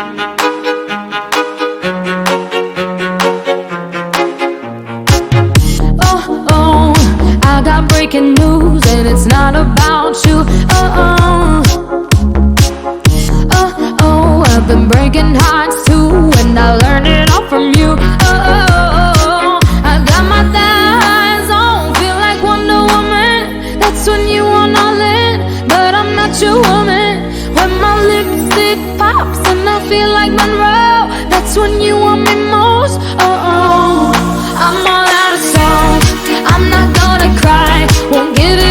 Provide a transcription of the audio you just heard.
Oh, oh, I got breaking news and it's not about you. Oh, oh, oh, I've been breaking hearts too, and I learned it all from you. Oh, I got my thighs on, feel like Wonder Woman. That's when you want all in, but I'm not your woman. When my lipstick pops and I feel like Monroe, that's when you want me most. Oh, I'm all out of song, I'm not gonna cry, won't give it